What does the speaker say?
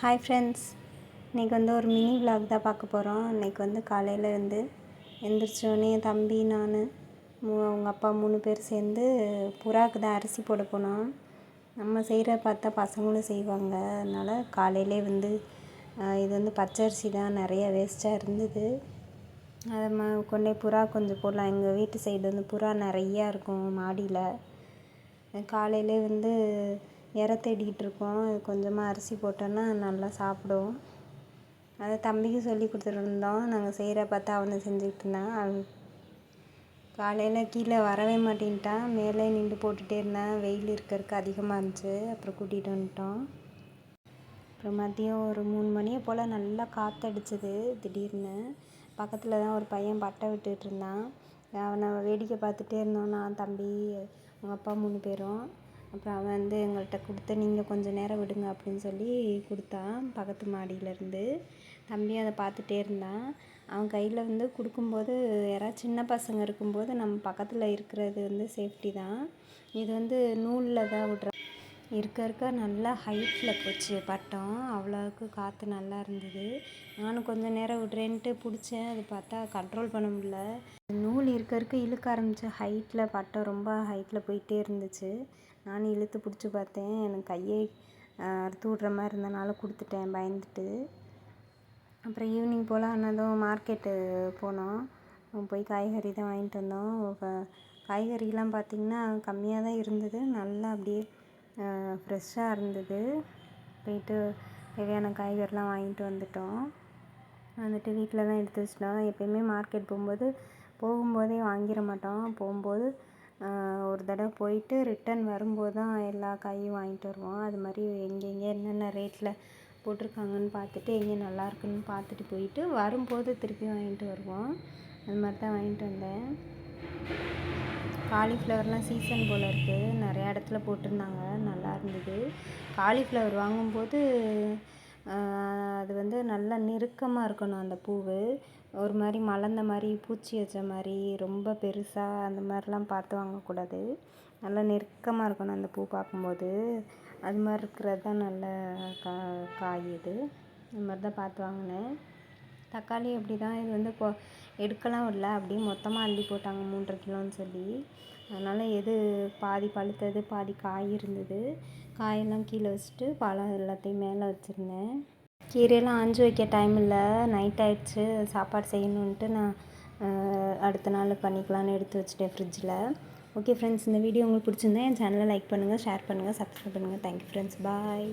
Hi friends, இன்றைக்கி வந்து ஒரு மினி விலாக் தான் பார்க்க போகிறோம். இன்றைக்கி வந்து காலையில் வந்து எந்திரிச்சோடனே என் தம்பி நான் அவங்க அப்பா 3 பேர் சேர்ந்து புறாவுக்கு தான் அரிசி போட போனோம். நம்ம செய்கிற பார்த்தா பசங்களும் செய்வாங்க. அதனால் காலையிலே வந்து இது வந்து பச்சரிசி தான் நிறைய வேஸ்ட்டாக இருந்தது. அதை கொண்டே புறா கொஞ்சம் போடலாம். எங்கள் வீட்டு சைடு வந்து புறா நிறையா இருக்கும் மாடியில். காலையிலே வந்து இரை தேடிக்கிட்டு இருக்கோம். கொஞ்சமாக அரிசி போட்டோன்னா நல்லா சாப்பிடும். அதை தம்பிக்கு சொல்லி கொடுத்துருந்தோம். நாங்கள் செய்கிற பார்த்தா அவனை செஞ்சுக்கிட்டு இருந்தான். காலையில் கீழே வரவே மாட்டேன்ட்டான். மேலே நின்று போட்டுகிட்டே இருந்தான். வெயில் இருக்கிறதுக்கு அதிகமாக இருந்துச்சு. அப்புறம் கூட்டிகிட்டு வந்துட்டோம். அப்புறம் மதியம் ஒரு 3 மணியை போல் நல்லா காற்றடிச்சிது. திடீர்னு பக்கத்தில் தான் ஒரு பையன் பட்டை விட்டுட்டு இருந்தான். அவனை வேடிக்கை பார்த்துட்டே இருந்தோம். நான், தம்பி, அவங்க அப்பா 3 பேரும். அப்புறம் அவன் வந்து எங்கள்கிட்ட கொடுத்து, நீங்கள் கொஞ்சம் நேரம் விடுங்க அப்படின்னு சொல்லி கொடுத்தான் பக்கத்து மாடியிலேருந்து. தம்பி அதை பார்த்துட்டே இருந்தான். அவன் கையில் வந்து கொடுக்கும்போது யாராவது சின்ன பசங்க இருக்கும்போது நம்ம பக்கத்தில் இருக்கிறது வந்து சேஃப்டி தான். இது வந்து நூலில் தான் விட்ற இருக்க நல்லா ஹைட்டில் போச்சு பட்டம். அவ்வளோவுக்கு காற்று நல்லா இருந்தது. நானும் கொஞ்சம் நேரம் விட்றேன்ட்டு பிடிச்சேன். அது பார்த்தா கண்ட்ரோல் பண்ண முடியல. நூல் இருக்க இழுக்க ஆரம்பிச்சு. ஹைட்டில் பட்டம் ரொம்ப ஹைட்டில் போயிட்டே இருந்துச்சு. நானும் இழுத்து பிடிச்சி பார்த்தேன். எனக்கு கையை அறுத்து விட்ற மாதிரி இருந்தனால கொடுத்துட்டேன் பயந்துட்டு. அப்புறம் ஈவினிங் போல் ஆனதும் மார்க்கெட்டு போனோம். போய் காய்கறி தான் வாங்கிட்டு வந்தோம். காய்கறிலாம் பார்த்திங்கன்னா கம்மியாக தான் இருந்தது. நல்லா அப்படியே ஃப்ரெஷ்ஷாக இருந்தது. போயிட்டு தேவையான காய்கறிலாம் வாங்கிட்டு வந்துட்டோம். வந்துட்டு வீட்டில் தான் எடுத்து வச்சிட்டோம். எப்போயுமே மார்க்கெட் போகும்போதே வாங்கிட மாட்டோம். போகும்போது ஒரு தடவை போயிட்டு ரிட்டன் வரும்போது தான் எல்லா காயும் வாங்கிட்டு வருவோம். அது மாதிரி எங்கெங்கே என்னென்ன ரேட்டில் போட்டிருக்காங்கன்னு பார்த்துட்டு எங்கே நல்லா இருக்குன்னு பார்த்துட்டு போயிட்டு வரும்போது திருப்பி வாங்கிட்டு வருவோம். அது மாதிரி தான் வாங்கிட்டு வந்தேன். காலிஃப்ளவர்லாம் சீசன் போல் இருக்குது. நிறையா இடத்துல போட்டிருந்தாங்க. நல்லா இருந்தது. காலிஃப்ளவர் வாங்கும்போது அது வந்து நல்லா நெருக்கமாக இருக்கணும். அந்த பூவு ஒரு மாதிரி மலர்ந்த மாதிரி, பூச்சி வச்ச மாதிரி, ரொம்ப பெருசாக அந்த மாதிரிலாம் பார்த்து வாங்கக்கூடாது. நல்லா நெருக்கமாக இருக்கணும் அந்த பூ பார்க்கும்போது. அது மாதிரி இருக்கிறது தான் நல்ல காய் இது. அது மாதிரி தான் பார்த்து வாங்கினேன். தக்காளி அப்படி தான். இது வந்து எடுக்கலாம் இல்லை, அப்படியே மொத்தமாக அள்ளி போட்டாங்க 3.5 கிலோன்னு சொல்லி. அதனால் எது பாதி பழுத்தது பாதி காய் இருந்தது. காயெல்லாம் கீழே வச்சுட்டு பழம் எல்லாத்தையும் மேலே வச்சுருந்தேன். கீரையெல்லாம் ஆஞ்சு வைக்க டைம் இல்லை. நைட் ஆகிடுச்சு. சாப்பாடு செய்யணுன்ட்டு நான் அடுத்த நாள் பண்ணிக்கலான்னு எடுத்து வச்சுட்டேன் ஃப்ரிட்ஜில். ஓகே ஃப்ரெண்ட்ஸ், இந்த வீடியோ உங்களுக்கு பிடிச்சிருந்தா என் சேனலை லைக் பண்ணுங்கள், ஷேர் பண்ணுங்கள், சப்ஸ்கிரைப் பண்ணுங்கள். தேங்க்யூ ஃப்ரெண்ட்ஸ், பாய்.